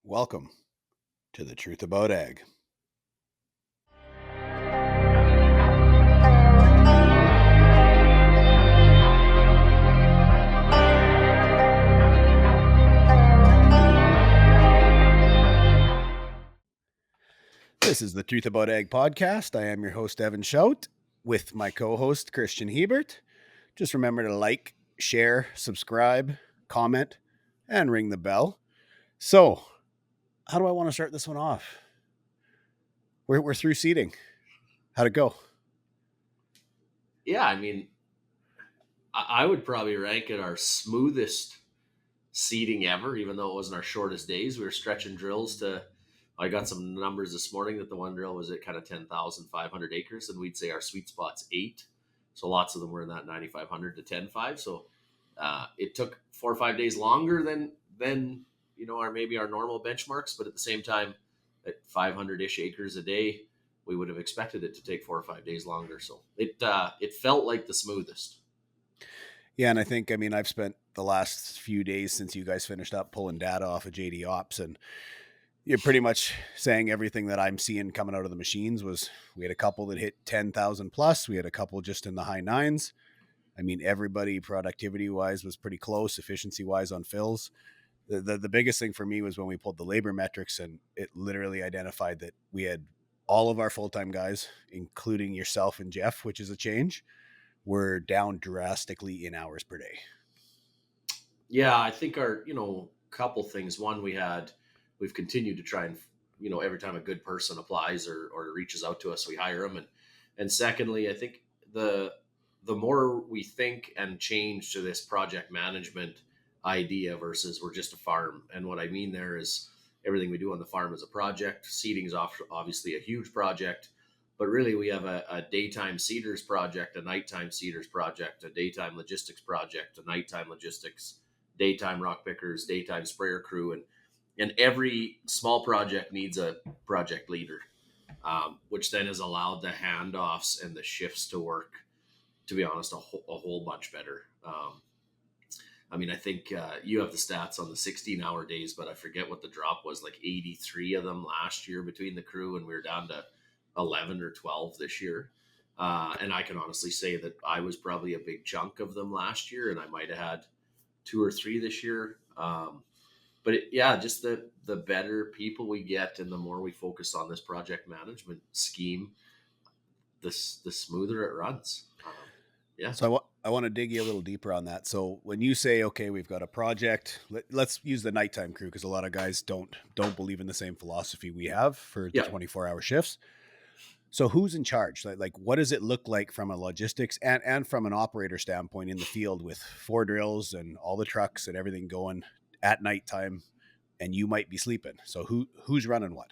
Welcome to the Truth About Ag. This is the Truth About Ag podcast. I am your host, Evan Schout, with my co-host, Christian Hebert. Just remember to like, share, subscribe, comment, and ring the bell. So, how do I want to start this one off? We're through seeding. How'd it go? Yeah, I mean, I would probably rank it our smoothest seeding ever, even though it wasn't our shortest days. We were stretching drills to, I got some numbers this morning that the one drill was at kind of 10,500 acres, and we'd say our sweet spot's 8. So lots of them were in that 9,500 to 10,500. So it took 4 or 5 days longer than our normal benchmarks, but at the same time, at 500-ish acres a day, we would have expected it to take 4 or 5 days longer. So it felt like the smoothest. Yeah, and I've spent the last few days since you guys finished up pulling data off of JD Ops, and you're pretty much saying everything that I'm seeing coming out of the machines. We had a couple that hit 10,000 plus. We had a couple just in the high nines. I mean, everybody productivity wise was pretty close, efficiency wise on fills. The biggest thing for me was when we pulled the labor metrics, and it literally identified that we had all of our full-time guys, including yourself and Jeff, which is a change, were down drastically in hours per day. Yeah, I think our, couple things. One, we've continued to try and, every time a good person applies or reaches out to us, we hire them. And secondly, I think the more we think and change to this project management idea versus we're just a farm. And what I mean there is everything we do on the farm is a project. Seeding is obviously a huge project, but really we have a daytime seeders project, a nighttime seeders project, a daytime logistics project, a nighttime logistics, daytime rock pickers, daytime sprayer crew, and every small project needs a project leader, which then has allowed the handoffs and the shifts to work, to be honest, a whole bunch better. I think you have the stats on the 16-hour days, but I forget what the drop was, like 83 of them last year between the crew, and we were down to 11 or 12 this year. And I can honestly say that I was probably a big chunk of them last year, and I might have had 2 or 3 this year. Just the better people we get and the more we focus on this project management scheme, the smoother it runs. Yeah. So I want to dig you a little deeper on that. So when you say, okay, we've got a project, let's use the nighttime crew, because a lot of guys don't believe in the same philosophy we have for the 24-hour shifts. So who's in charge? Like what does it look like from a logistics and from an operator standpoint in the field with 4 drills and all the trucks and everything going at nighttime, and you might be sleeping? So who's running what?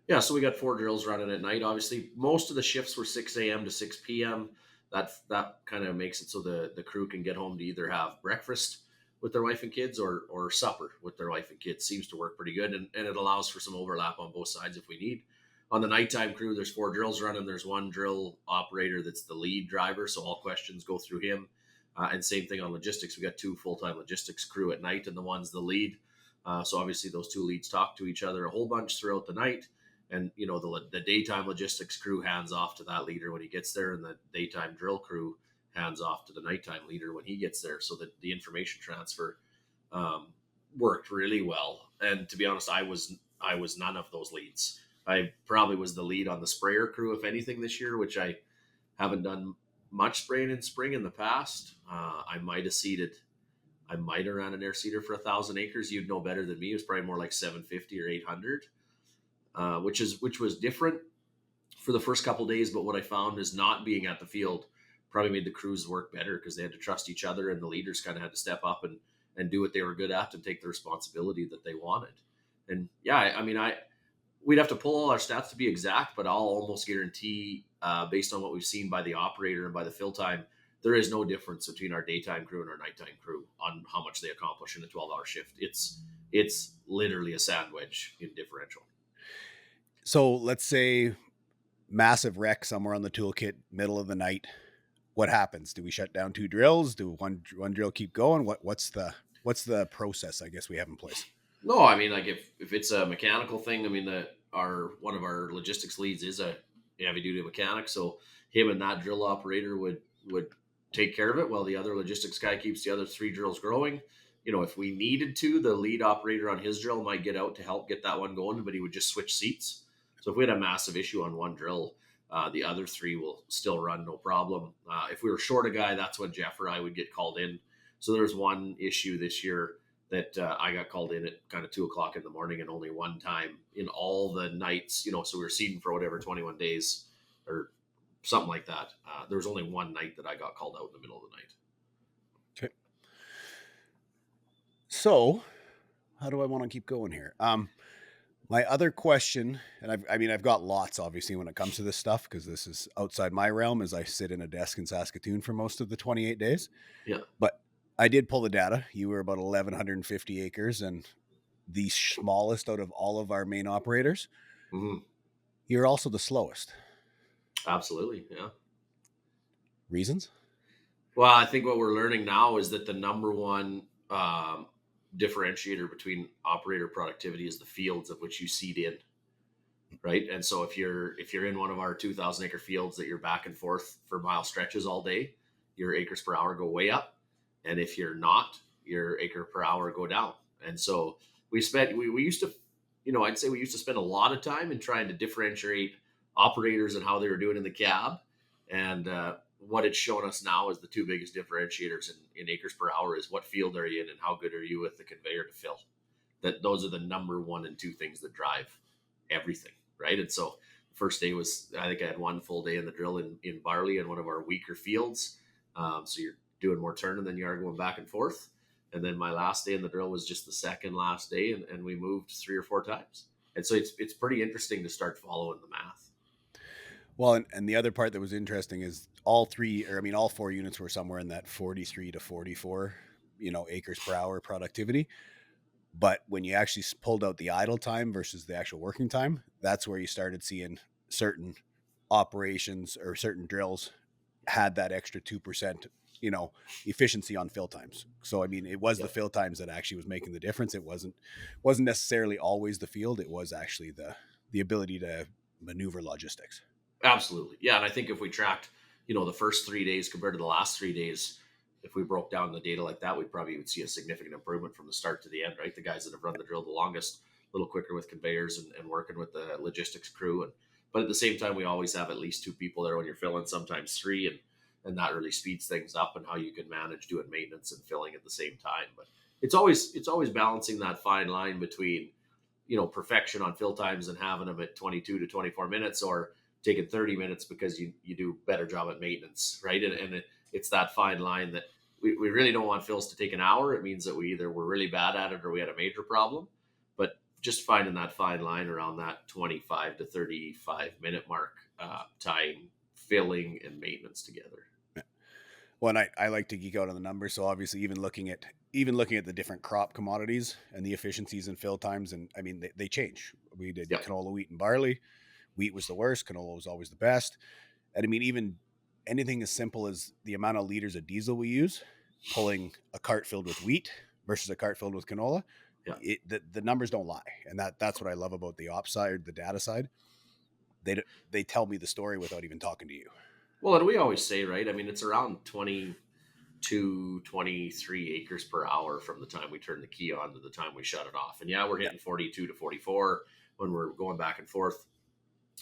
Yeah, so we got 4 drills running at night. Obviously, most of the shifts were 6 a.m. to 6 p.m. That kind of makes it so the crew can get home to either have breakfast with their wife and kids or supper with their wife and kids. Seems to work pretty good, and it allows for some overlap on both sides if we need. On the nighttime crew, there's 4 drills running. There's 1 drill operator that's the lead driver, so all questions go through him. And same thing on logistics. We got 2 full-time logistics crew at night, and the one's the lead. So obviously those 2 leads talk to each other a whole bunch throughout the night. And, the daytime logistics crew hands off to that leader when he gets there, and the daytime drill crew hands off to the nighttime leader when he gets there, so that the information transfer worked really well. And to be honest, I was none of those leads. I probably was the lead on the sprayer crew, if anything, this year, which I haven't done much spraying in spring in the past. I might have ran an air seeder for 1,000 acres. You'd know better than me. It was probably more like 750 or 800. Which was different for the first couple of days. But what I found is not being at the field probably made the crews work better, because they had to trust each other, and the leaders kind of had to step up and do what they were good at and take the responsibility that they wanted. And we'd have to pull all our stats to be exact, but I'll almost guarantee, based on what we've seen by the operator and by the fill time, there is no difference between our daytime crew and our nighttime crew on how much they accomplish in a 12-hour shift. It's literally a sandwich in differential. So let's say massive wreck somewhere on the toolkit, middle of the night. What happens? Do we shut down 2 drills? Do one drill keep going? What's the process, I guess, we have in place? No, I mean, like if it's a mechanical thing, I mean, the our one of our logistics leads is a heavy duty mechanic, so him and that drill operator would take care of it while the other logistics guy keeps the other three drills growing. If we needed to, the lead operator on his drill might get out to help get that one going, but he would just switch seats. So if we had a massive issue on one drill, the other three will still run no problem. If we were short a guy, that's when Jeff or I would get called in. So there's one issue this year that I got called in at kind of 2 o'clock in the morning, and only one time in all the nights, so we were seeding for whatever 21 days or something like that. There was only one night that I got called out in the middle of the night. Okay. So, how do I want to keep going here? My other question, and I've got lots obviously when it comes to this stuff because this is outside my realm as I sit in a desk in Saskatoon for most of the 28 days. Yeah. But I did pull the data. You were about 1,150 acres and the smallest out of all of our main operators. Mm-hmm. You're also the slowest. Absolutely. Yeah. Reasons? Well, I think what we're learning now is that the number one differentiator between operator productivity is the fields of which you seed in. Right. And so if you're in one of our 2,000 acre fields that you're back and forth for mile stretches all day, your acres per hour go way up. And if you're not, your acre per hour go down. And so we used to, I'd say we used to spend a lot of time in trying to differentiate operators and how they were doing in the cab. And what it's shown us now is the two biggest differentiators in acres per hour is what field are you in and how good are you with the conveyor to fill. Those are the number one and two things that drive everything. Right. And so first day was, I think I had one full day in the drill in Barley in one of our weaker fields. So you're doing more turning than you are going back and forth. And then my last day in the drill was just the second last day, and we moved 3 or 4 times. And so it's pretty interesting to start following the math. Well, and the other part that was interesting is all four units were somewhere in that 43 to 44, acres per hour productivity. But when you actually pulled out the idle time versus the actual working time, that's where you started seeing certain operations or certain drills had that extra 2%, efficiency on fill times. So I mean, it was the fill times that actually was making the difference. It wasn't necessarily always the field. It was actually the ability to maneuver logistics. Absolutely. Yeah. And I think if we tracked, the first 3 days compared to the last 3 days, if we broke down the data like that, we probably would see a significant improvement from the start to the end, right? The guys that have run the drill the longest, a little quicker with conveyors and working with the logistics crew. But at the same time, we always have at least two people there when you're filling, sometimes three. And that really speeds things up and how you can manage doing maintenance and filling at the same time. But it's always balancing that fine line between, perfection on fill times and having them at 22 to 24 minutes or taking 30 minutes because you do better job at maintenance, right? And it's that fine line that we really don't want fills to take an hour. It means that we either were really bad at it or we had a major problem. But just finding that fine line around that 25 to 35 minute mark, tying filling and maintenance together. Well, and I like to geek out on the numbers. So obviously, even looking at the different crop commodities and the efficiencies and fill times, and I mean they change. We did canola, wheat, and barley. Wheat was the worst. Canola was always the best. And I mean, even anything as simple as the amount of liters of diesel we use, pulling a cart filled with wheat versus a cart filled with canola, the numbers don't lie. And that's what I love about the ops side, the data side. They tell me the story without even talking to you. Well, and we always say, right? I mean, it's around 22, 23 acres per hour from the time we turn the key on to the time we shut it off. And yeah, we're hitting 42 to 44 when we're going back and forth.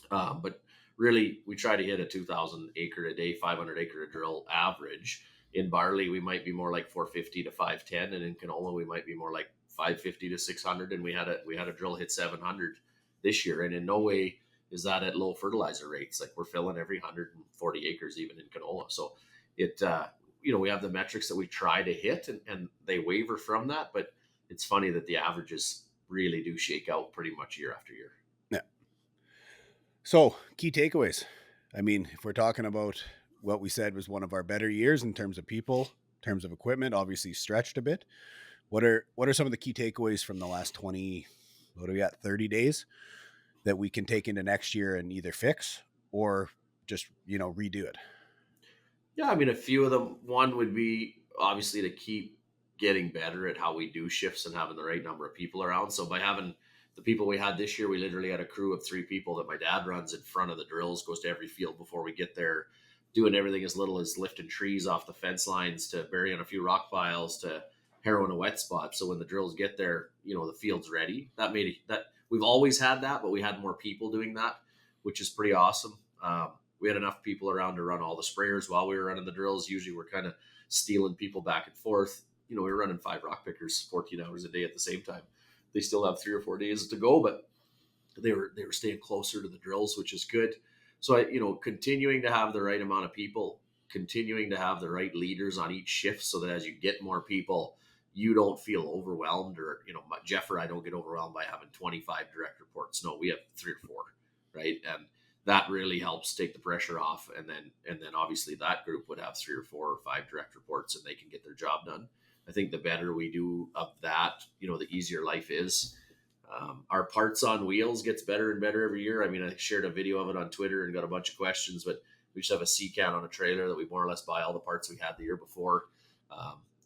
But really, we try to hit a 2,000 acre a day, 500 acre a drill average. In barley, we might be more like 450 to 510, and in canola, we might be more like 550 to 600. And we had a drill hit 700 this year, and in no way is that at low fertilizer rates. Like we're filling every 140 acres, even in canola. So we have the metrics that we try to hit, and they waver from that. But it's funny that the averages really do shake out pretty much year after year. Yeah. So key takeaways. I mean, if we're talking about what we said was one of our better years in terms of people, in terms of equipment, obviously stretched a bit. What are some of the key takeaways from the last 30 days that we can take into next year and either fix or just, redo it? Yeah, I mean, a few of them. One would be obviously to keep getting better at how we do shifts and having the right number of people around. So by having the people we had this year, we literally had a crew of 3 people that my dad runs in front of the drills, goes to every field before we get there, doing everything as little as lifting trees off the fence lines to burying a few rock piles to harrowing a wet spot. So when the drills get there, the field's ready. That we've always had that, but we had more people doing that, which is pretty awesome. We had enough people around to run all the sprayers while we were running the drills. Usually we're kind of stealing people back and forth. We were running 5 rock pickers 14 hours a day at the same time. They still have 3 or 4 days to go, but they were staying closer to the drills, which is good. So continuing to have the right amount of people, continuing to have the right leaders on each shift, so that as you get more people, you don't feel overwhelmed, or Jeff or I don't get overwhelmed by having 25 direct reports. No, we have 3 or 4, right? And that really helps take the pressure off. And then obviously that group would have 3 or 4 or 5 direct reports, and they can get their job done. I think the better we do of that, the easier life is. Our parts on wheels gets better and better every year. I mean, I shared a video of it on Twitter and got a bunch of questions, but we just have a C-can on a trailer that we more or less buy all the parts we had the year before.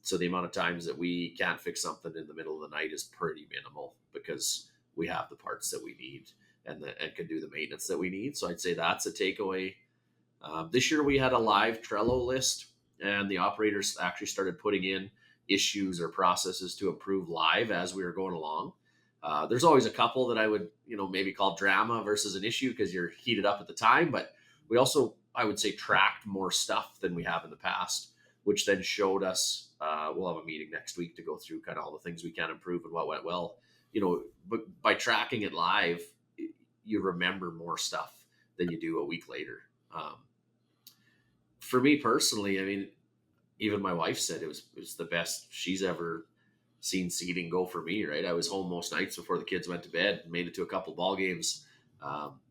So the amount of times that we can't fix something in the middle of the night is pretty minimal, because we have the parts that we need and can do the maintenance that we need. So I'd say that's a takeaway. This year we had a live Trello list, and the operators actually started putting in issues or processes to improve live as we were going along. There's always a couple that I would, maybe call drama versus an issue, because you're heated up at the time. But we also, I would say, tracked more stuff than we have in the past, which then showed us, we'll have a meeting next week to go through kind of all the things we can improve and what went well. But by tracking it live, you remember more stuff than you do a week later. For me personally, I mean, even my wife said it was the best she's ever seen seeding go for me, right? I was home most nights before the kids went to bed, made it to a couple ball games.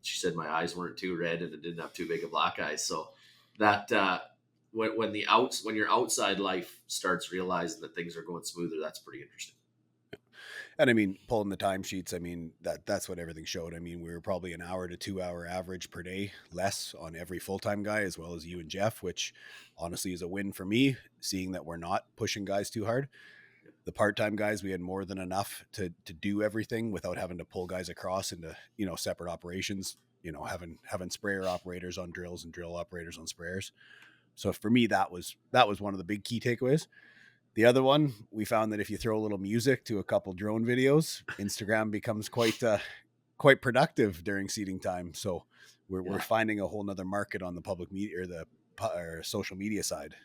She said my eyes weren't too red and it didn't have too big of black eyes. So that when your outside life starts realizing that things are going smoother, that's pretty interesting. And I mean, pulling the timesheets, I mean, that's what everything showed. I mean, we were probably an hour to 2 hour average per day less on every full-time guy, as well as you and Jeff, which honestly is a win for me, seeing that we're not pushing guys too hard. The part-time guys, we had more than enough to do everything without having to pull guys across into, separate operations, having sprayer operators on drills and drill operators on sprayers. So for me, that was one of the big key takeaways. The other one, we found that if you throw a little music to a couple drone videos, Instagram becomes quite productive during seeding time. So we're finding a whole nother market on the public media or social media side.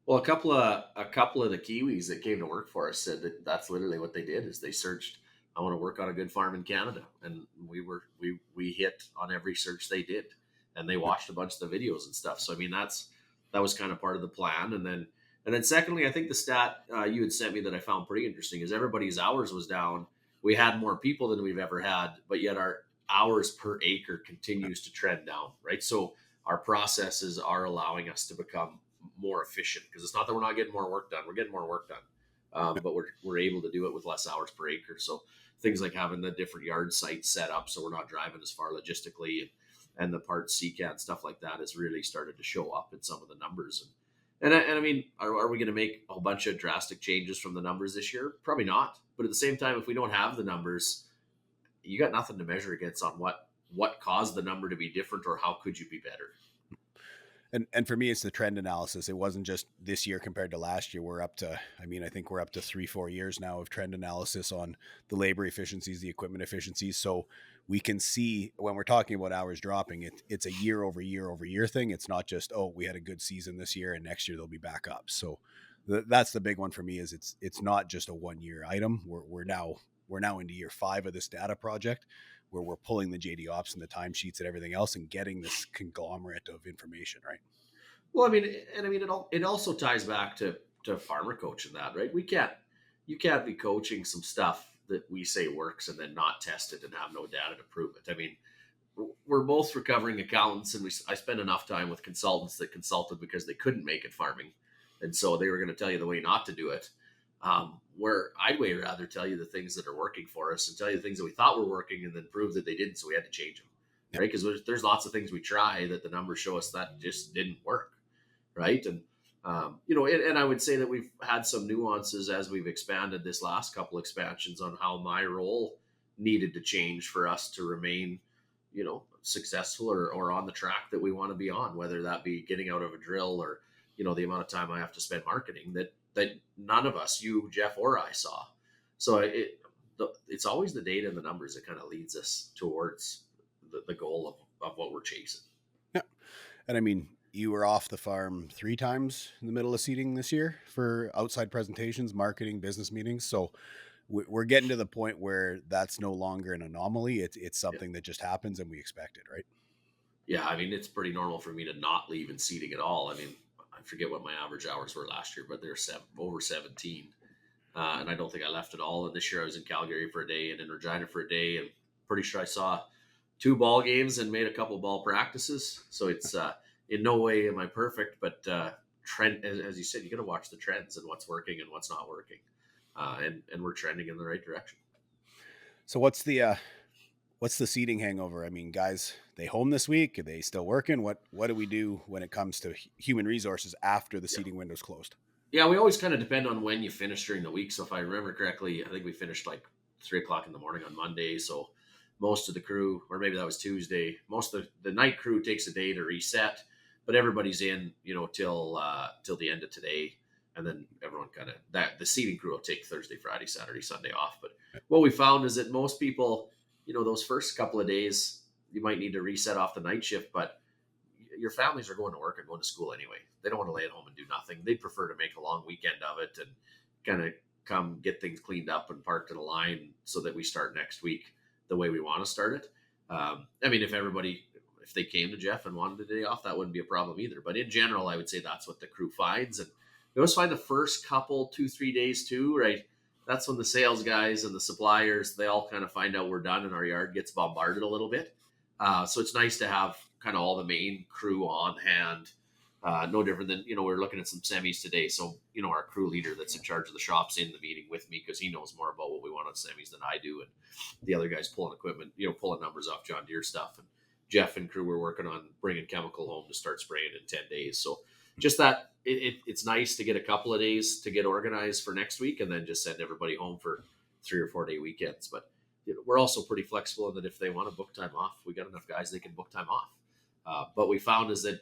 Well, a couple of the Kiwis that came to work for us said that that's literally what they did, is they searched, I want to work on a good farm in Canada. And we hit on every search they did, and they watched a bunch of the videos and stuff. So, I mean, that was kind of part of the plan. And then secondly, I think the stat you had sent me that I found pretty interesting is everybody's hours was down. We had more people than we've ever had, but yet our hours per acre continues to trend down, right? So our processes are allowing us to become more efficient, because it's not that we're not getting more work done. We're getting more work done, but we're able to do it with less hours per acre. So things like having the different yard sites set up so we're not driving as far logistically, and the parts C-can stuff like that has really started to show up in some of the numbers. And I mean, are we going to make a bunch of drastic changes from the numbers this year? Probably not. But at the same time, if we don't have the numbers, you got nothing to measure against on what caused the number to be different, or how could you be better. And for me, it's the trend analysis. It wasn't just this year compared to last year. I think we're up to 3-4 years now of trend analysis on the labor efficiencies, the equipment efficiencies. So we can see when we're talking about hours dropping, it's a year over year thing. It's not just, we had a good season this year and next year they'll be back up. So that's the big one for me, is it's not just a 1 year item. We're now into year 5 of this data project, where we're pulling the JD Ops and the timesheets and everything else and getting this conglomerate of information, right? Well, I mean, it also ties back to farmer coaching that, right? You can't be coaching some stuff that we say works and then not test it and have no data to prove it. I mean, we're both recovering accountants, and I spend enough time with consultants that consulted because they couldn't make it farming, and so they were going to tell you the way not to do it. Where I'd way rather tell you the things that are working for us and tell you the things that we thought were working and then prove that they didn't, so we had to change them, right? Because there's lots of things we try that the numbers show us that just didn't work, right? And And I would say that we've had some nuances as we've expanded this last couple expansions on how my role needed to change for us to remain, successful or on the track that we want to be on, whether that be getting out of a drill or, the amount of time I have to spend marketing that none of us, you, Jeff, or I saw. So it's always the data and the numbers that kind of leads us towards the goal of what we're chasing. Yeah. And I mean, you were off the farm 3 times in the middle of seeding this year for outside presentations, marketing, business meetings. So we're getting to the point where that's no longer an anomaly. It's Yeah. something that just happens and we expect it, right? Yeah, I mean, it's pretty normal for me to not leave in seating at all. I mean, I forget what my average hours were last year, but they're over 17. And I don't think I left at all. And this year I was in Calgary for a day and in Regina for a day. And pretty sure I saw 2 ball games and made a couple ball practices. So it's in no way am I perfect, but trend, as you said, you got to watch the trends and what's working and what's not working. And we're trending in the right direction. So what's the seeding hangover? I mean, guys, they home this week? Are they still working? What do we do when it comes to human resources after the Yeah. seeding window's closed? Yeah, we always kind of depend on when you finish during the week. So if I remember correctly, I think we finished like 3 o'clock in the morning on Monday. So most of the crew, or maybe that was Tuesday, most of the night crew takes a day to reset, but everybody's in, till the end of today. And then everyone kind of that the seating crew will take Thursday, Friday, Saturday, Sunday off. But what we found is that most people, those first couple of days, you might need to reset off the night shift, but your families are going to work and going to school anyway. They don't want to lay at home and do nothing. They'd prefer to make a long weekend of it and kind of come get things cleaned up and parked in a line so that we start next week the way we want to start it. I mean, if they came to Jeff and wanted a day off, that wouldn't be a problem either. But in general, I would say that's what the crew finds. And we always find the first couple, 2-3 days too, right? That's when the sales guys and the suppliers, they all kind of find out we're done and our yard gets bombarded a little bit. So it's nice to have kind of all the main crew on hand. No different than, we're looking at some semis today. So, our crew leader that's in charge of the shop's in the meeting with me because he knows more about what we want on semis than I do. And the other guys pulling equipment, pulling numbers off John Deere stuff. And Jeff and crew were working on bringing chemical home to start spraying in 10 days. So just that it's nice to get a couple of days to get organized for next week and then just send everybody home for 3 or 4 day weekends. But we're also pretty flexible in that if they want to book time off, we got enough guys they can book time off. But we found is that,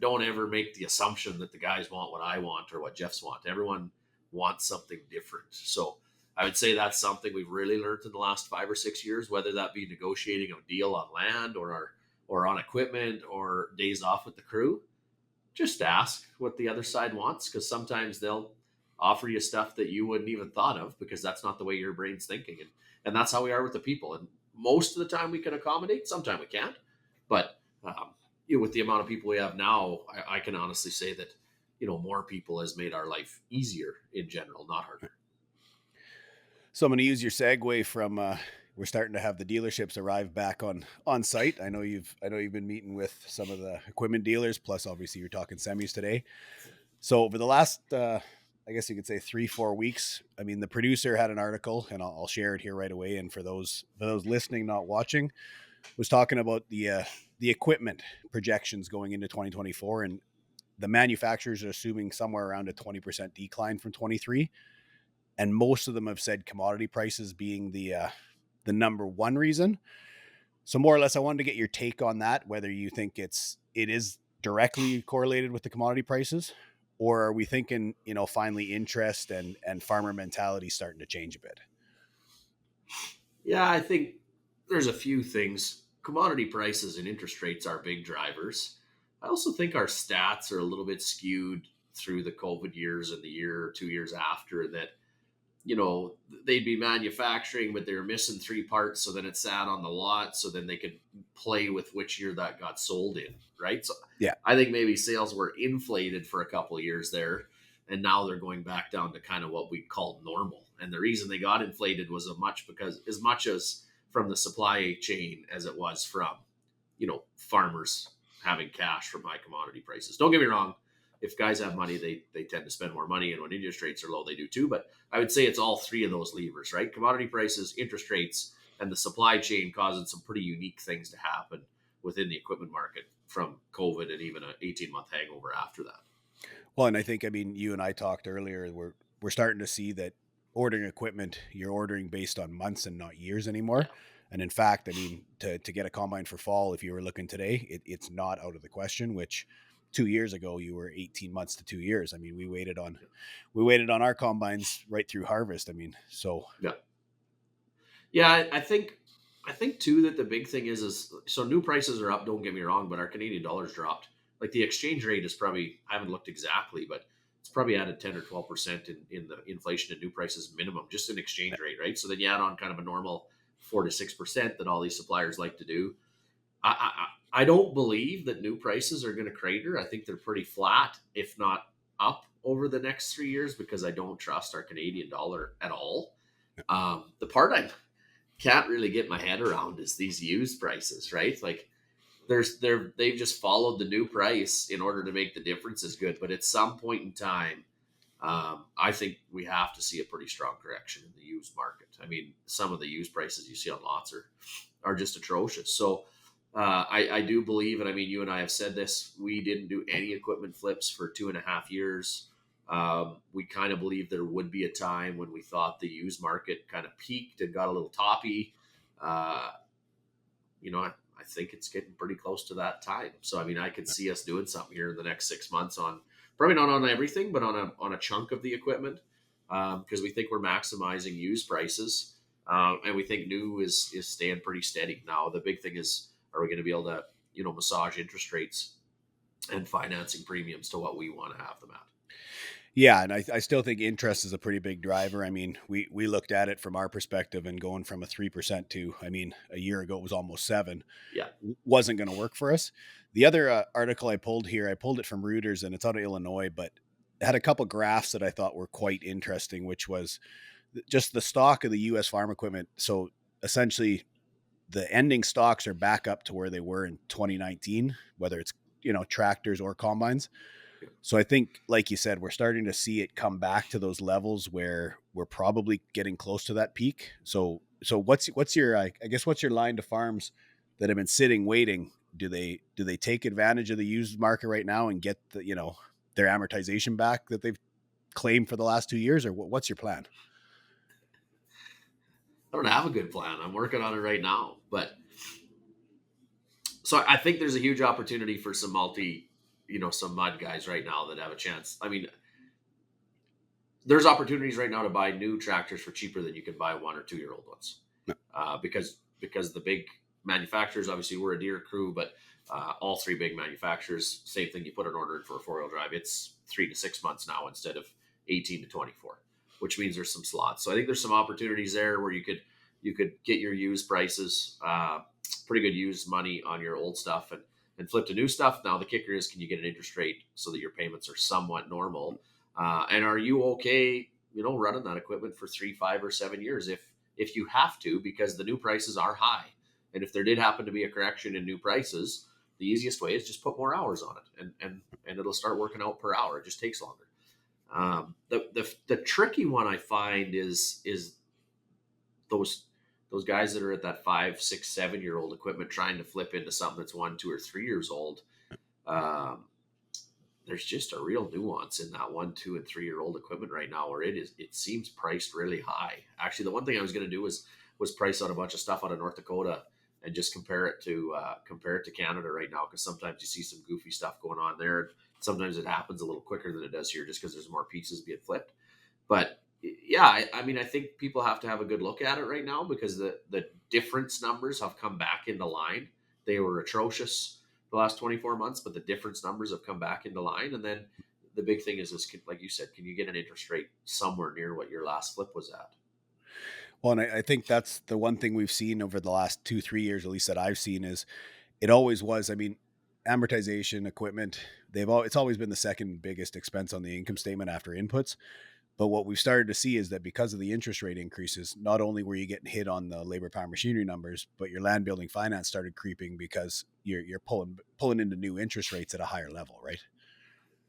don't ever make the assumption that the guys want what I want or what Jeff's want. Everyone wants something different. So I would say that's something we've really learned in the last 5 or 6 years, whether that be negotiating a deal on land or on equipment or days off with the crew. Just ask what the other side wants because sometimes they'll offer you stuff that you wouldn't even thought of because that's not the way your brain's thinking. And that's how we are with the people. And most of the time we can accommodate, sometimes we can't. But with the amount of people we have now, I can honestly say that, more people has made our life easier in general, not harder. So I'm going to use your segue from we're starting to have the dealerships arrive back on site. I know you've been meeting with some of the equipment dealers, plus obviously you're talking semis today. So over the last, I guess you could say 3-4 weeks, I mean, the producer had an article, and I'll share it here right away. And for those listening, not watching, was talking about the equipment projections going into 2024, and the manufacturers are assuming somewhere around a 20% decline from 23. And most of them have said commodity prices being the number one reason. So more or less, I wanted to get your take on that, whether you think it is directly correlated with the commodity prices, or are we thinking, finally interest and farmer mentality starting to change a bit? Yeah, I think there's a few things. Commodity prices and interest rates are big drivers. I also think our stats are a little bit skewed through the COVID years and the year or 2 years after that. They'd be manufacturing, but they were missing 3 parts. So then it sat on the lot. So then they could play with which year that got sold in. Right. So Yeah. I think maybe sales were inflated for a couple of years there. And now they're going back down to kind of what we call normal. And the reason they got inflated was as much as from the supply chain as it was from, farmers having cash from high commodity prices. Don't get me wrong. If guys have money, they tend to spend more money. And when interest rates are low, they do too. But I would say it's all 3 of those levers, right? Commodity prices, interest rates, and the supply chain causing some pretty unique things to happen within the equipment market from COVID and even an 18-month hangover after that. Well, and I think, I mean, you and I talked earlier. We're starting to see that ordering equipment, you're ordering based on months and not years anymore. Yeah. And in fact, I mean, to get a combine for fall, if you were looking today, it's not out of the question. Which 2 years ago, you were 18 months to 2 years. I mean, we waited on our combines right through harvest. I mean, so Yeah. Yeah, I think too that the big thing is so new prices are up. Don't get me wrong, but our Canadian dollar's dropped. Like the exchange rate is probably, I haven't looked exactly, but it's probably added 10 or 12% in the inflation and new prices minimum, just an exchange rate, right? So then you add on kind of a normal 4 to 6% that all these suppliers like to do. I don't believe that new prices are going to crater. I think they're pretty flat, if not up over the next 3 years, because I don't trust our Canadian dollar at all. The part I can't really get my head around is these used prices, right? Like they've just followed the new price in order to make the differences good. But at some point in time, I think we have to see a pretty strong correction in the used market. I mean, some of the used prices you see on lots are just atrocious. So I do believe, and I mean, you and I have said this, we didn't do any equipment flips for 2.5 years. We kind of believe there would be a time when we thought the used market kind of peaked and got a little toppy. Uh, I think it's getting pretty close to that time. So, I mean, I could see us doing something here in the next 6 months on probably not on everything, but on a chunk of the equipment, because we think we're maximizing used prices, and we think new is staying pretty steady. Now, the big thing is, are we going to be able to massage interest rates and financing premiums to what we want to have them at? yeah, and I still think interest is a pretty big driver. I mean, we looked at it from our perspective, and going from a 3% to, I mean, a year ago it was almost 7, Yeah. wasn't going to work for us. The other article I pulled here, I pulled it from Reuters, and it's out of Illinois, but it had a couple graphs that I thought were quite interesting, which was just the stock of the U.S. farm equipment. So essentially, the ending stocks are back up to where they were in 2019, whether it's tractors or combines. So I think, like you said, we're starting to see it come back to those levels where we're probably getting close to that peak. So what's your, I guess, what's your line to farms that have been sitting waiting? Do they take advantage of the used market right now and get their amortization back that they've claimed for the last 2 years, or what's your plan? I don't have a good plan. I'm working on it right now. But so I think there's a huge opportunity for some mud guys right now that have a chance. I mean, there's opportunities right now to buy new tractors for cheaper than you can buy 1 or 2 year old ones, No. Because the big manufacturers, obviously we're a Deere crew, but all three big manufacturers, same thing. You put an order in for a 4-wheel drive, it's 3 to 6 months now instead of 18 to 24, which means there's some slots. So I think there's some opportunities there where you could get your used prices, pretty good used money on your old stuff, and flip to new stuff. Now the kicker is, can you get an interest rate so that your payments are somewhat normal? And are you okay, running that equipment for 3, 5, or 7 years if you have to, because the new prices are high. And if there did happen to be a correction in new prices, the easiest way is just put more hours on it, and it'll start working out per hour. It just takes longer. The tricky one I find is those guys that are at that 5, 6, 7 year old equipment trying to flip into something that's 1, 2, or 3 years old. Um, there's just a real nuance in that 1, 2, and 3 year old equipment right now, where it seems priced really high. Actually, the one thing I was going to do was price out a bunch of stuff out of North Dakota and just compare it to Canada right now, because sometimes you see some goofy stuff going on there. Sometimes it happens a little quicker than it does here, just because there's more pieces being flipped. But yeah, I mean, I think people have to have a good look at it right now, because the difference numbers have come back into line. They were atrocious the last 24 months, but the difference numbers have come back into line. And then the big thing is, like you said, can you get an interest rate somewhere near what your last flip was at? Well, and I think that's the one thing we've seen over the last 2, 3 years, at least that I've seen, is it always was. I mean, amortization, equipment, it's always been the second biggest expense on the income statement after inputs. But what we've started to see is that because of the interest rate increases, not only were you getting hit on the labor power machinery numbers, but your land building finance started creeping, because you're pulling into new interest rates at a higher level, right?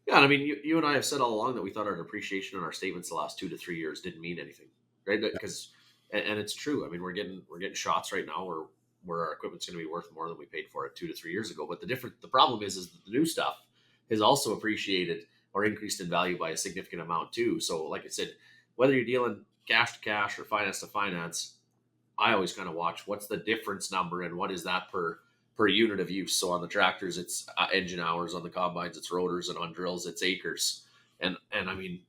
Yeah, and I mean, you and I have said all along that we thought our depreciation in our statements the last 2 to 3 years didn't mean anything, right? Because, and it's true. I mean, we're getting shots right now where our equipment's going to be worth more than we paid for it 2 to 3 years ago. But the problem is that the new stuff has also appreciated or increased in value by a significant amount too. So, like I said, whether you're dealing cash to cash or finance to finance, I always kind of watch what's the difference number and what is that per unit of use. So on the tractors, it's engine hours; on the combines, it's rotors; and on drills, it's acres. And I mean,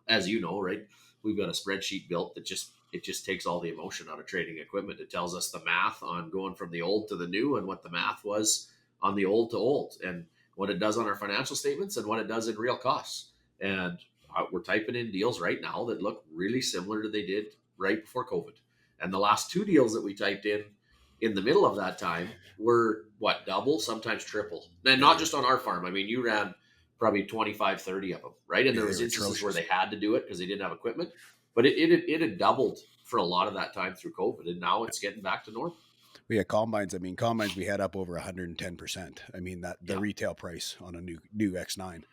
as you know, right? We've got a spreadsheet built that just takes all the emotion out of trading equipment. It tells us the math on going from the old to the new and what the math was on the old to old and what it does on our financial statements and what it does in real costs. And we're typing in deals right now that look really similar to they did right before COVID. And the last two deals that we typed in the middle of that time were what, double, sometimes triple. And Yeah, not just on our farm. I mean, you ran probably 25, 30 of them, right? And yeah, there they was were instances where atrocious. they had to do it because they didn't have equipment, but it had doubled for a lot of that time through COVID, and now it's getting back to normal. We had combines. I mean, combines we had up over 110%. I mean, that the Yeah, retail price on a new X9.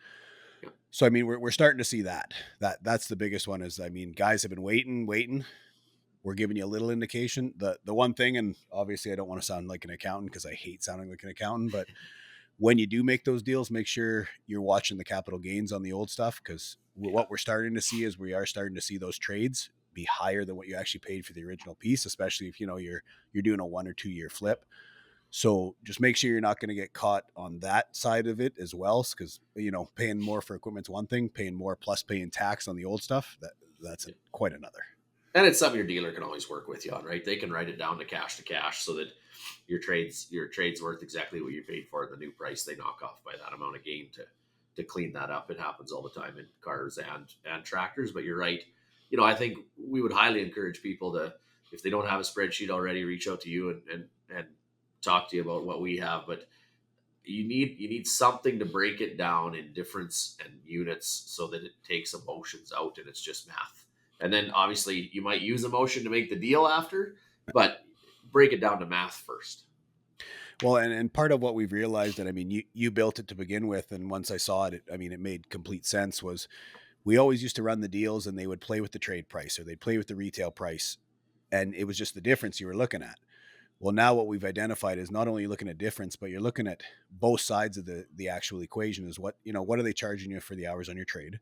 yeah, So I mean, we're starting to see that. That's the biggest one is I mean, guys have been waiting. We're giving you a little indication. The one thing, and obviously I don't want to sound like an accountant because I hate sounding like an accountant, but when you do make those deals, make sure you're watching the capital gains on the old stuff because yeah. what we're starting to see is we are starting to see those trades be higher than what you actually paid for the original piece, especially if you're doing a 1 or 2 year flip. So just make sure you're not going to get caught on that side of it as well, because paying more for equipment's one thing, paying more plus paying tax on the old stuff that's quite another. And it's something your dealer can always work with you on, right? They can write it down to cash so that your trade's worth exactly what you paid for at the new price. They knock off by that amount of gain to clean that up. It happens all the time in cars and tractors. But you're right. I think we would highly encourage people to, if they don't have a spreadsheet already, reach out to you and talk to you about what we have. But you need something to break it down in difference and units so that it takes emotions out and it's just math. And then obviously you might use emotion to make the deal after, but break it down to math first. Well, and part of what we've realized, and I mean, you built it to begin with, and once I saw it, I mean, it made complete sense. Was we always used to run the deals, and they would play with the trade price or they'd play with the retail price, and it was just the difference you were looking at. Well, now what we've identified is not only looking at difference, but you're looking at both sides of the actual equation. Is what are they charging you for the hours on your trade,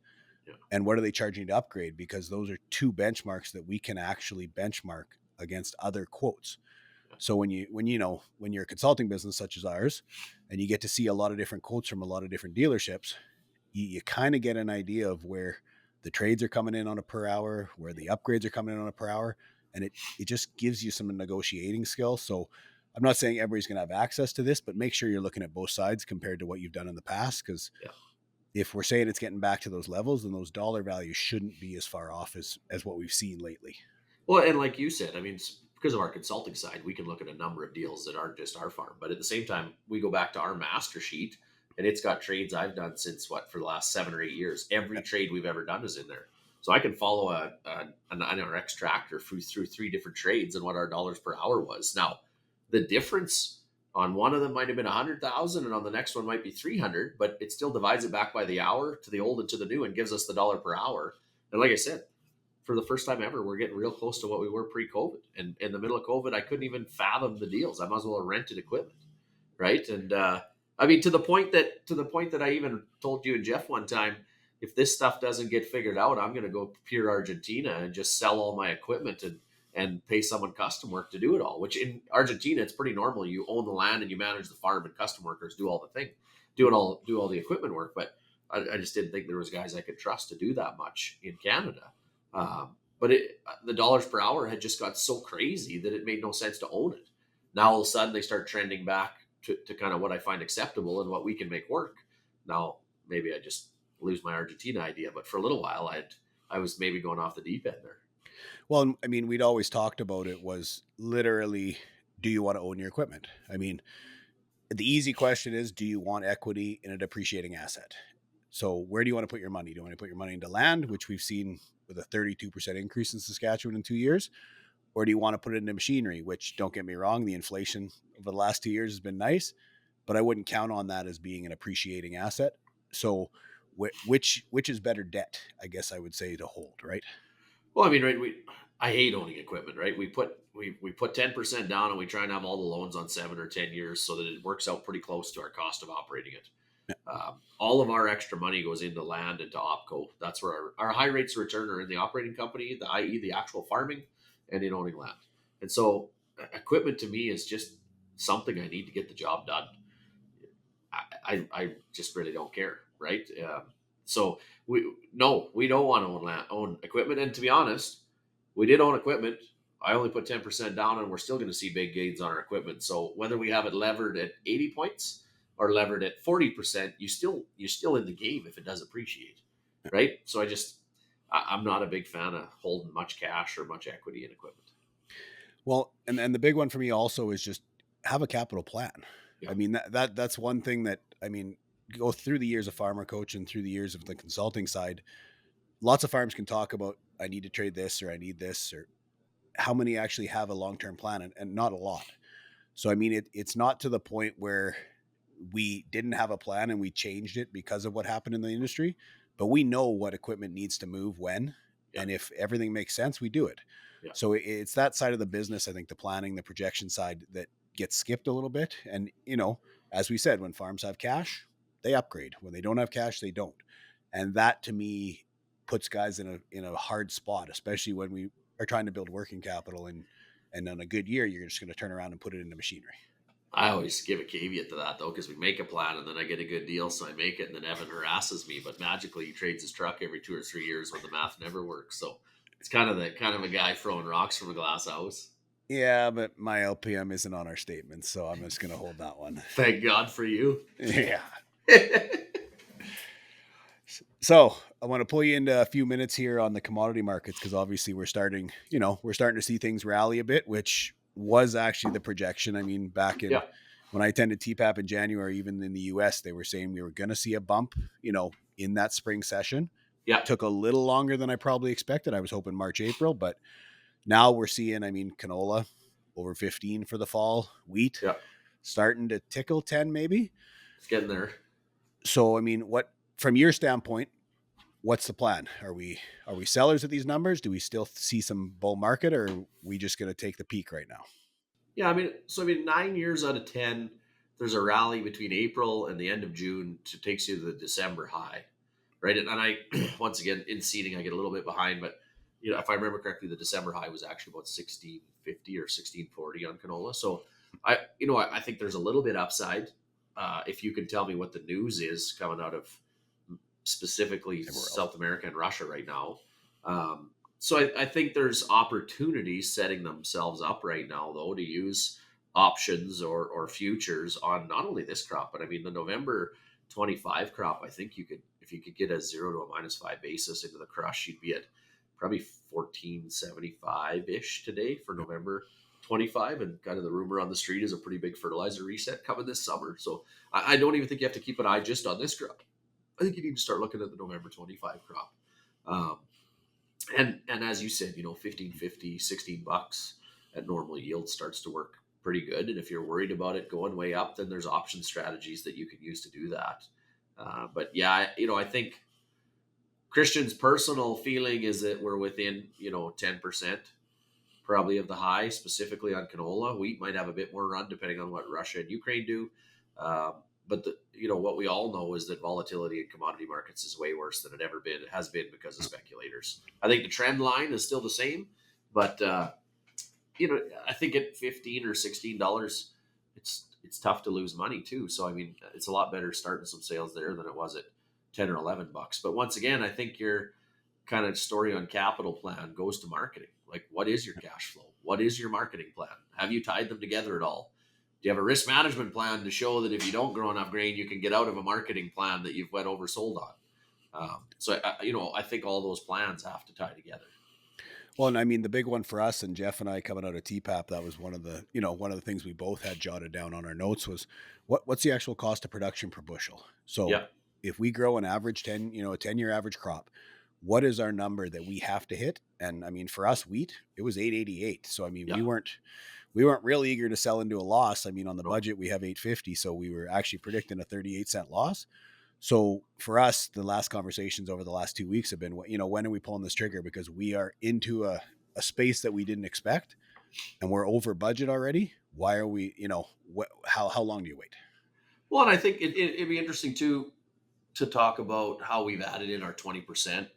Yeah. and what are they charging you to upgrade? Because those are two benchmarks that we can actually benchmark against other quotes. Yeah. So when you're a consulting business such as ours, and you get to see a lot of different quotes from a lot of different dealerships, you kind of get an idea of where the trades are coming in on a per hour, where the upgrades are coming in on a per hour, and it just gives you some negotiating skill. So I'm not saying everybody's going to have access to this, but make sure you're looking at both sides compared to what you've done in the past, because Yeah. if we're saying it's getting back to those levels, then those dollar values shouldn't be as far off as what we've seen lately. Well, and like you said, I mean, because of our consulting side, we can look at a number of deals that aren't just our farm. But at the same time, we go back to our master sheet, and it's got trades I've done since for the last 7 or 8 years. Every trade we've ever done is in there, so I can follow an NRX tractor through three different trades and what our dollars per hour was. Now, the difference on one of them might have been 100,000, and on the next one might be 300, but it still divides it back by the hour to the old and to the new, and gives us the dollar per hour. And like I said, for the first time ever, we're getting real close to what we were pre-COVID. And in the middle of COVID, I couldn't even fathom the deals. I might as well have rented equipment, right? And I mean, to the point that I even told you and Jeff one time, if this stuff doesn't get figured out, I'm going to go pure Argentina and just sell all my equipment and pay someone custom work to do it all. Which in Argentina, it's pretty normal. You own the land and you manage the farm, and custom workers do all the thing, do all the equipment work. But I just didn't think there was guys I could trust to do that much in Canada. But the dollars per hour had just got so crazy that it made no sense to own it. Now all of a sudden they start trending back to kind of what I find acceptable and what we can make work. Now maybe I just lose my Argentina idea, but for a little while I was maybe going off the deep end there. Well, I mean, we'd always talked about it was literally, do you want to own your equipment? I mean, the easy question is, do you want equity in a depreciating asset? So where do you want to put your money? Do you want to put your money into land, which we've seen with a 32% increase in Saskatchewan in 2 years? Or do you want to put it into machinery, which, don't get me wrong, the inflation over the last 2 years has been nice, but I wouldn't count on that as being an appreciating asset. So which is better debt, I guess I would say, to hold, right? Well, I mean, right, I hate owning equipment, right? We put 10% down and we try and have all the loans on 7 or 10 years so that it works out pretty close to our cost of operating it. All of our extra money goes into land and to OpCo. That's where our high rates of return are in the operating company, i.e. the actual farming, and in owning land. And so equipment to me is just something I need to get the job done. I just really don't care, right? So we don't want to own equipment. And to be honest, we did own equipment. I only put 10% down, and we're still going to see big gains on our equipment. So whether we have it levered at 80 points or levered at 40%, you're still in the game if it does appreciate, right? So I'm not a big fan of holding much cash or much equity in equipment. Well, and the big one for me also is just have a capital plan. Yeah. I mean, that's one thing that, I mean, go through the years of farmer coach and through the years of the consulting side, lots of farms can talk about, I need to trade this, or I need this, or how many actually have a long-term plan, and not a lot. So, I mean, it's not to the point where we didn't have a plan and we changed it because of what happened in the industry, but we know what equipment needs to move when, Yeah. and if everything makes sense, we do it. Yeah. So it's that side of the business, I think, the planning, the projection side, that gets skipped a little bit. And, as we said, when farms have cash, they upgrade. When they don't have cash, they don't. And that to me puts guys in a hard spot, especially when we are trying to build working capital, and on a good year, you're just going to turn around and put it into machinery. I always give a caveat to that though, because we make a plan and then I get a good deal, so I make it, and then Evan harasses me. But magically, he trades his truck every 2 or 3 years when the math never works. So it's kind of a guy throwing rocks from a glass house. Yeah, but my LPM isn't on our statement, so I'm just going to hold that one. Thank God for you. Yeah. So I want to pull you into a few minutes here on the commodity markets, because obviously we're starting to see things rally a bit, which was actually the projection. I mean, back in when I attended TPAP in January, even in the US, they were saying we were going to see a bump, in that spring session. Yeah. It took a little longer than I probably expected. I was hoping March, April, but now we're seeing, canola over 15 for the fall, wheat starting to tickle 10 maybe. It's getting there. So, I mean, from your standpoint, what's the plan? Are we sellers at these numbers? Do we still see some bull market, or are we just going to take the peak right now? Yeah, I mean, 9 years out of 10, there's a rally between April and the end of June to takes you to the December high, right? And I, once again, in seeding, I get a little bit behind, but if I remember correctly, the December high was actually about 1650 or 1640 on canola. So I think there's a little bit upside. If you can tell me what the news is coming out of specifically South America and Russia right now. So I think there's opportunities setting themselves up right now, though, to use options or futures on not only this crop, but I mean the November 25 crop. I think if you could get a 0 to a -5 basis into the crush, you'd be at probably 1475 ish today for November 25. And kind of the rumor on the street is a pretty big fertilizer reset coming this summer. So I don't even think you have to keep an eye just on this crop. I think you need to start looking at the November 25 crop. And as you said, 15.50, $16 at normal yield starts to work pretty good. And if you're worried about it going way up, then there's option strategies that you can use to do that. But yeah, I think Christian's personal feeling is that we're within, 10% probably of the high, specifically on canola. Wheat might have a bit more run depending on what Russia and Ukraine do. But what we all know is that volatility in commodity markets is way worse than it ever been. It has been because of speculators. I think the trend line is still the same, but I think at $15 or $16, it's tough to lose money too. So I mean, it's a lot better starting some sales there than it was at 10 or $11. But once again, I think your kind of story on capital plan goes to marketing. Like, what is your cash flow? What is your marketing plan? Have you tied them together at all? Do you have a risk management plan to show that if you don't grow enough grain, you can get out of a marketing plan that you've went oversold on? So I think all those plans have to tie together. Well, and I mean, the big one for us, and Jeff and I coming out of TPAP, that was one of the things we both had jotted down on our notes was what's the actual cost of production per bushel. So if we grow an average 10-year average crop, what is our number that we have to hit? And I mean, for us, wheat, it was 888. So I mean, we weren't real eager to sell into a loss. I mean, on the budget, we have 850. So we were actually predicting a 38-cent loss. So for us, the last conversations over the last 2 weeks have been, when are we pulling this trigger? Because we are into a space that we didn't expect, and we're over budget already. Why are we, how long do you wait? Well, and I think it'd be interesting too. to talk about how we've added in our 20%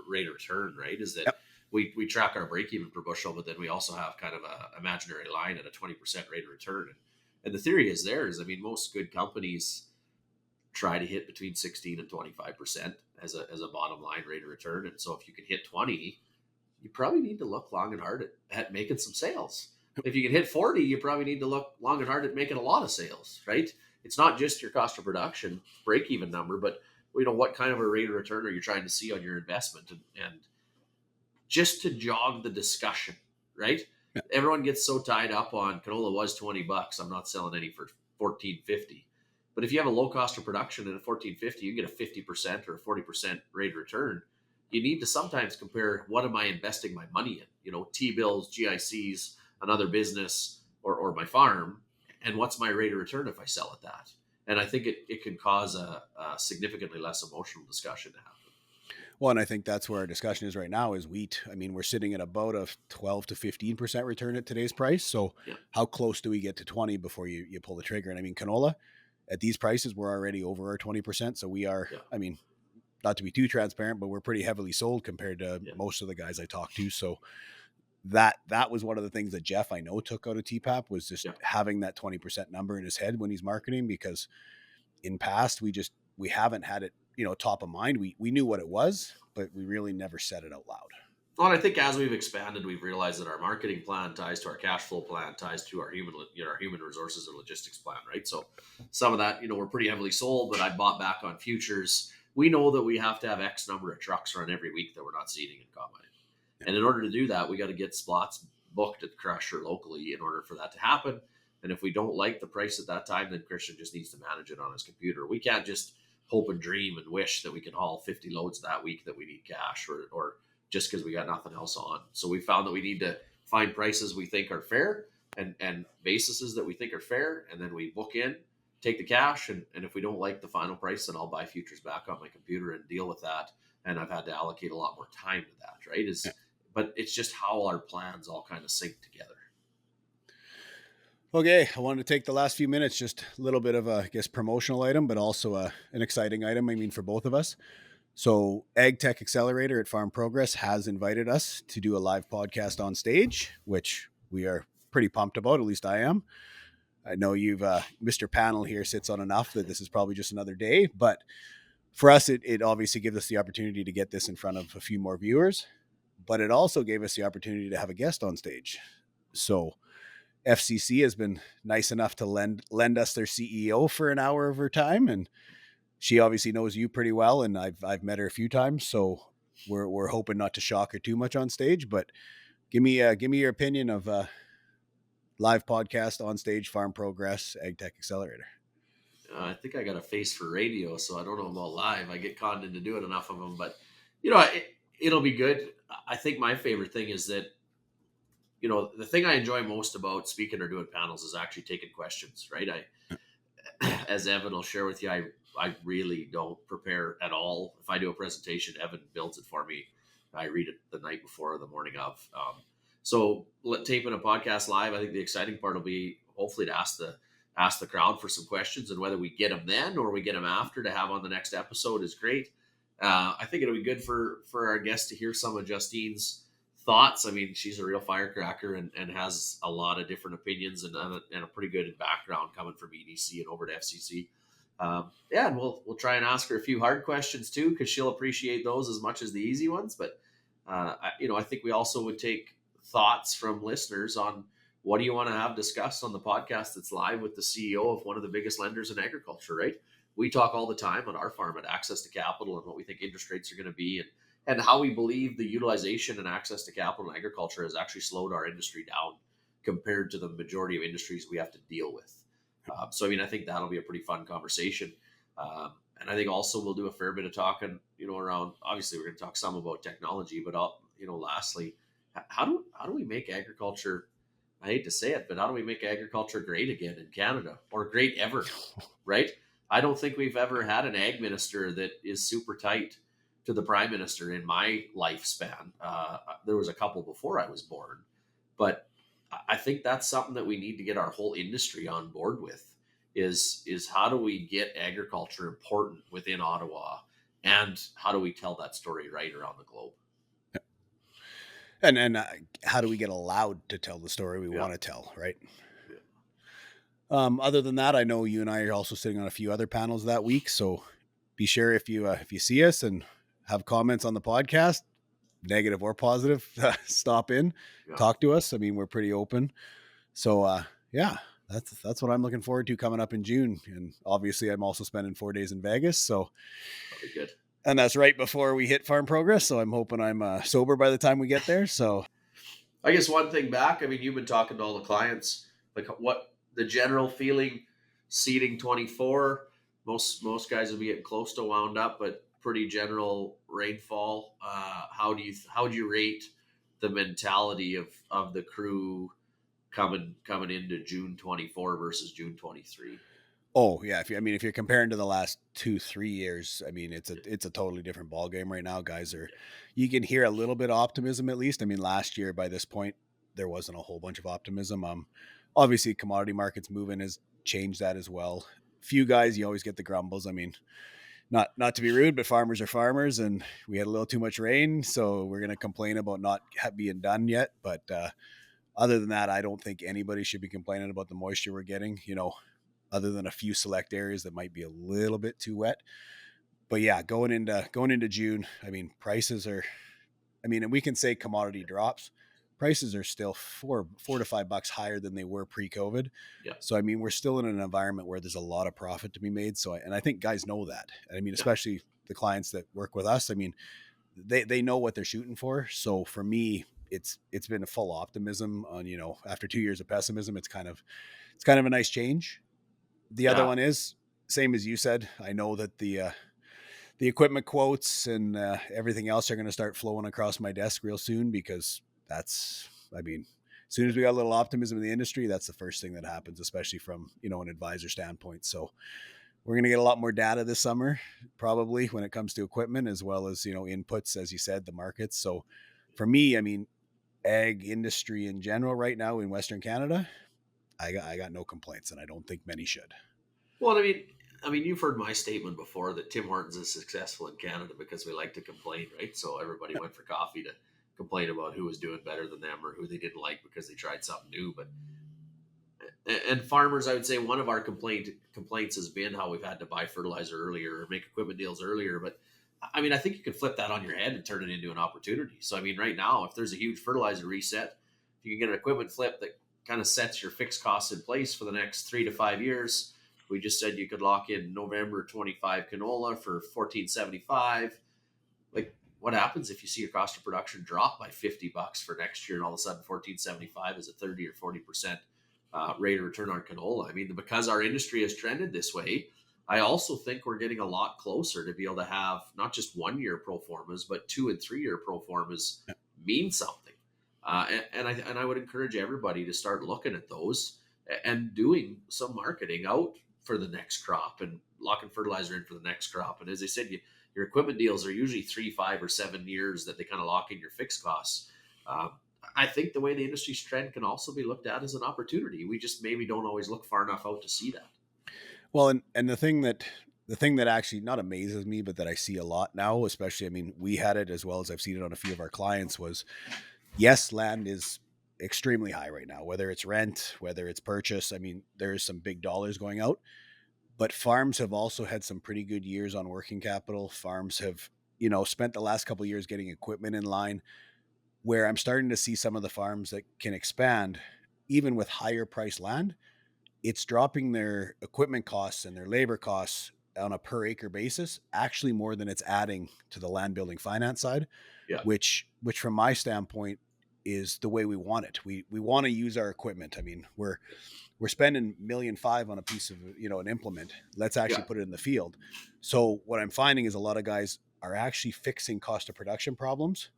rate of return, right? Is that Yep. we track our break even per bushel, but then we also have kind of a imaginary line at a 20% rate of return. And the theory is I mean, most good companies try to hit between 16 and 25% as a bottom line rate of return. And so if you can hit 20, you probably need to look long and hard at making some sales. If you can hit 40, you probably need to look long and hard at making a lot of sales, right? It's not just your cost of production break even number, but what kind of a rate of return are you trying to see on your investment? And just to jog the discussion, right? Yeah. Everyone gets so tied up on canola was $20. I'm not selling any for $14.50. But if you have a low cost of production at a $14.50, you get a 50% or a 40% rate of return. You need to sometimes compare, what am I investing my money in? T-bills, GICs, another business, or my farm, and what's my rate of return if I sell at that? And I think it can cause a significantly less emotional discussion to happen. Well, and I think that's where our discussion is right now is wheat. I mean, we're sitting at about a 12 to 15% return at today's price. So Yeah. how close do we get to 20 before you pull the trigger? And I mean, canola at these prices, we're already over our 20%. So we are, Yeah. I mean, not to be too transparent, but we're pretty heavily sold compared to Yeah. most of the guys I talk to. So that was one of the things that Jeff, I know, took out of TPAP was just Yeah. having that 20% number in his head when he's marketing, because in past, we haven't had it, top of mind. We knew what it was, but we really never said it out loud. Well, I think as we've expanded, we've realized that our marketing plan ties to our cash flow plan, ties to our human resources and logistics plan, right? So some of that, we're pretty heavily sold, but I bought back on futures. We know that we have to have X number of trucks run every week that we're not seeding and combining. And in order to do that, we got to get spots booked at the crusher locally in order for that to happen. And if we don't like the price at that time, then Christian just needs to manage it on his computer. We can't just hope and dream and wish that we can haul 50 loads that week that we need cash, or just because we got nothing else on. So we found that we need to find prices we think are fair and bases that we think are fair. And then we book in, take the cash. And if we don't like the final price, then I'll buy futures back on my computer and deal with that. And I've had to allocate a lot more time to that, right? But it's just how our plans all kind of sync together. Okay, I wanted to take the last few minutes, just a little bit of a, I guess, promotional item, but also an exciting item, I mean, for both of us. So Ag Tech Accelerator at Farm Progress has invited us to do a live podcast on stage, which we are pretty pumped about, at least I am. I know you've, Mr. Panel here sits on enough that this is probably just another day, but for us, it obviously gives us the opportunity to get this in front of a few more viewers, but it also gave us the opportunity to have a guest on stage. So FCC has been nice enough to lend us their CEO for an hour of her time, and she obviously knows you pretty well, and I've met her a few times, so we're hoping not to shock her too much on stage. But give me your opinion of live podcast on stage, Farm Progress, Ag Tech Accelerator. I think I got a face for radio, so I don't know about live. I get conned into doing enough of them, but it'll be good. I think my favorite thing is that the thing I enjoy most about speaking or doing panels is actually taking questions, right? As Evan will share with you, I really don't prepare at all. If I do a presentation, Evan builds it for me. I read it the night before or the morning of. So taping a podcast live, I think the exciting part will be hopefully to ask the crowd for some questions, and whether we get them then or we get them after to have on the next episode is great. I think it'll be good for our guests to hear some of Justine's thoughts. I mean, she's a real firecracker and has a lot of different opinions and a pretty good background coming from EDC and over to FCC. And we'll try and ask her a few hard questions too, because she'll appreciate those as much as the easy ones. But I think we also would take thoughts from listeners on what do you want to have discussed on the podcast that's live with the CEO of one of the biggest lenders in agriculture, right? We talk all the time on our farm at access to capital and what we think interest rates are going to be, and how we believe the utilization and access to capital in agriculture has actually slowed our industry down compared to the majority of industries we have to deal with. So, I mean, I think that'll be a pretty fun conversation. And I think also we'll do a fair bit of talking, around, obviously we're going to talk some about technology, but lastly, how do we make agriculture, I hate to say it, but how do we make agriculture great again in Canada, or great ever, right? I don't think we've ever had an ag minister that is super tight to the prime minister in my lifespan. There was a couple before I was born, but I think that's something that we need to get our whole industry on board with, is how do we get agriculture important within Ottawa, and how do we tell that story right around the globe? And how do we get allowed to tell the story we Yeah, want to tell, right? yeah, Other than that, I know you and I are also sitting on a few other panels that week, so be sure if you see us and have comments on the podcast, negative or positive, stop in, yeah. talk to us. I mean, we're pretty open. So yeah, that's what I'm looking forward to coming up in June. And obviously, I'm also spending 4 days in Vegas. So, That'll be good. and that's right before we hit Farm Progress. So I'm hoping I'm sober by the time we get there. So I guess one thing back, I mean, you've been talking to all the clients, like what the general feeling seating 24. Most guys will be getting close to wound up, but pretty general rainfall. How do you rate the mentality of the crew coming into June 24 versus June 23? oh yeah, if you're comparing to the last 2-3 years, I mean it's a totally different ball game right now. Guys are, you can hear a little bit of optimism at least. I mean, last year by this point there wasn't a whole bunch of optimism. Obviously commodity markets moving has changed that as well. Few guys, you always get the grumbles. I mean, not to be rude, but farmers are farmers, and we had a little too much rain, so we're gonna complain about not being done yet. But other than that, I don't think anybody should be complaining about the moisture we're getting. Other than a few select areas that might be a little bit too wet. But yeah, going into June, I mean, prices are. I mean, and we can say commodity drops. Prices are still four to $5 higher than they were pre-COVID. Yeah, So I mean, we're still in an environment where there's a lot of profit to be made. So and I think guys know that. I mean, yeah, especially the clients that work with us. I mean, they know what they're shooting for. So for me, it's been a full optimism on, after 2 years of pessimism, it's kind of a nice change. The other yeah. one is same as you said. I know that the equipment quotes and everything else are going to start flowing across my desk real soon, because that's, I mean, as soon as we got a little optimism in the industry, that's the first thing that happens, especially from an advisor standpoint. So we're going to get a lot more data this summer, probably, when it comes to equipment, as well as inputs, as you said, the markets. So for me, I mean, ag industry in general right now in Western Canada, I got no complaints, and I don't think many should. Well, I mean, you've heard my statement before that Tim Hortons is successful in Canada because we like to complain, right? So everybody went for coffee to complain about who was doing better than them or who they didn't like because they tried something new. But and farmers, I would say one of our complaints has been how we've had to buy fertilizer earlier or make equipment deals earlier. But I mean, I think you can flip that on your head and turn it into an opportunity. So I mean, right now, if there's a huge fertilizer reset, if you can get an equipment flip that kind of sets your fixed costs in place for the next 3 to 5 years. We just said you could lock in November 25 canola for 14.75. Like, what happens if you see your cost of production drop by $50 for next year, and all of a sudden 14.75 is a 30 or 40% rate of return on canola? I mean, because our industry has trended this way, I also think we're getting a lot closer to be able to have not just 1 year pro formas, but 2 and 3 year pro formas mean something. And I would encourage everybody to start looking at those and doing some marketing out for the next crop and locking fertilizer in for the next crop. And as I said, your equipment deals are usually 3, 5, or 7 years that they kind of lock in your fixed costs. Um, I think the way the industry's trend can also be looked at as an opportunity. We just maybe don't always look far enough out to see that. Well, and the thing that actually not amazes me, but that I see a lot now, especially, I mean, we had it as well as I've seen it on a few of our clients, was yes, land is extremely high right now, whether it's rent, whether it's purchase. I mean, there's some big dollars going out, but farms have also had some pretty good years on working capital. Farms have, spent the last couple of years getting equipment in line, where I'm starting to see some of the farms that can expand even with higher price land. It's dropping their equipment costs and their labor costs on a per acre basis actually more than it's adding to the land building finance side, Yeah, which from my standpoint is the way we want it. We want to use our equipment. I mean, we're spending 1.5 million on a piece of, an implement. Let's yeah, actually put it in the field. So what I'm finding is a lot of guys are actually fixing cost of production problems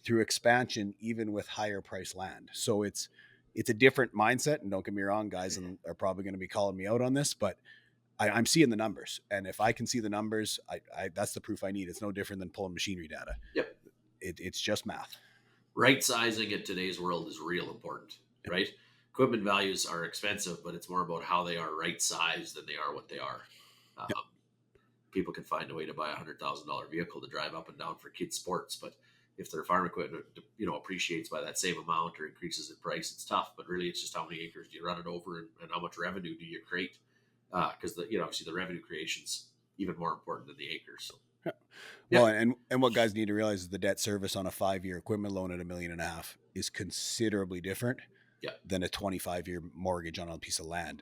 through expansion, even with higher price land. So it's a different mindset. And don't get me wrong, guys, and are probably going to be calling me out on this, but I'm seeing the numbers, and if I can see the numbers, I that's the proof I need. It's no different than pulling machinery data. yep. It's just math. Right sizing in today's world is real important, right? equipment values are expensive, but it's more about how they are right sized than they are what they are. Um, People can find a way to buy $100,000 vehicle to drive up and down for kids sports, but if their farm equipment, appreciates by that same amount or increases in price, it's tough. But really, it's just how many acres do you run it over, and how much revenue do you create? Because obviously the revenue creation's even more important than the acres. So, well, and what guys need to realize is the debt service on a 5-year equipment loan at $1.5 million is considerably different than a 25-year mortgage on a piece of land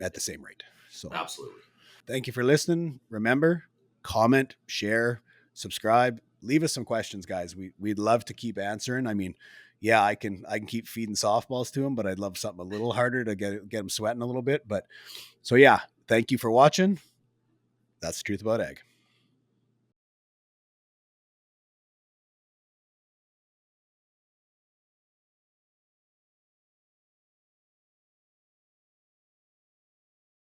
at the same rate. So absolutely. Thank you for listening. Remember, comment, share, subscribe, leave us some questions, guys. We'd love to keep answering. I mean, yeah, I can keep feeding softballs to them, but I'd love something a little harder to get them sweating a little bit. But so yeah, thank you for watching. That's the truth about ag.